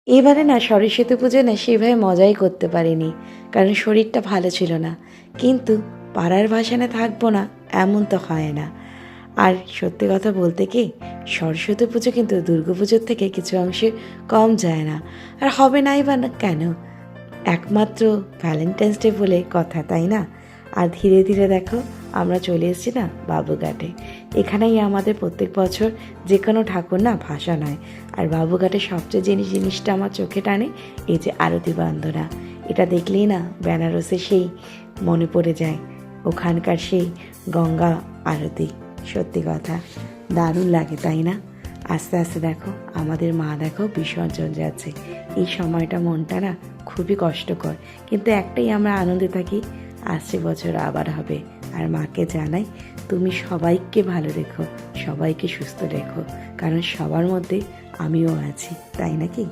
এবারে না সরস্বতী পুজোয় না সেভাবে মজাই করতে পারিনি, কারণ শরীরটা ভালো ছিল না। কিন্তু পাড়ার ভাসানে থাকবো না এমন তো হয় না। আর সত্যি কথা বলতে কি, সরস্বতী পুজো কিন্তু দুর্গাপুজোর থেকে কিছু অংশে কম যায় না। আর হবে নাই বা না কেন, একমাত্র ভ্যালেন্টাইন্স ডে বলে কথা, তাই না? আর ধীরে ধীরে দেখো আমরা চলে এসেছি না বাবুঘাটে। এখানেই আমাদের প্রত্যেক বছর যে কোনো ঠাকুর না ভাসান হয়। আর বাবুঘাটে সবচেয়ে জিনিসটা আমার চোখে টানে, এই যে আরতি বন্দনা। এটা দেখলেই না বেনারসে সেই মনে পড়ে যায় ওখানকার সেই গঙ্গা আরতি। সত্যি কথা দারুণ লাগে, তাই না? আস্তে আস্তে দেখো আমাদের মা দেখো বিসর্জন যাচ্ছে। এই সময়টা মনটা না খুবই কষ্টকর, কিন্তু একটাই আমরা আনন্দে থাকি, আসছে বছর আবার হবে। আর মাকে জানাই, তুমি সবাইকে ভালো রেখো, সবাইকে সুস্থ রেখো, কারণ সবার মধ্যে আমিও আছি, তাই নাকি?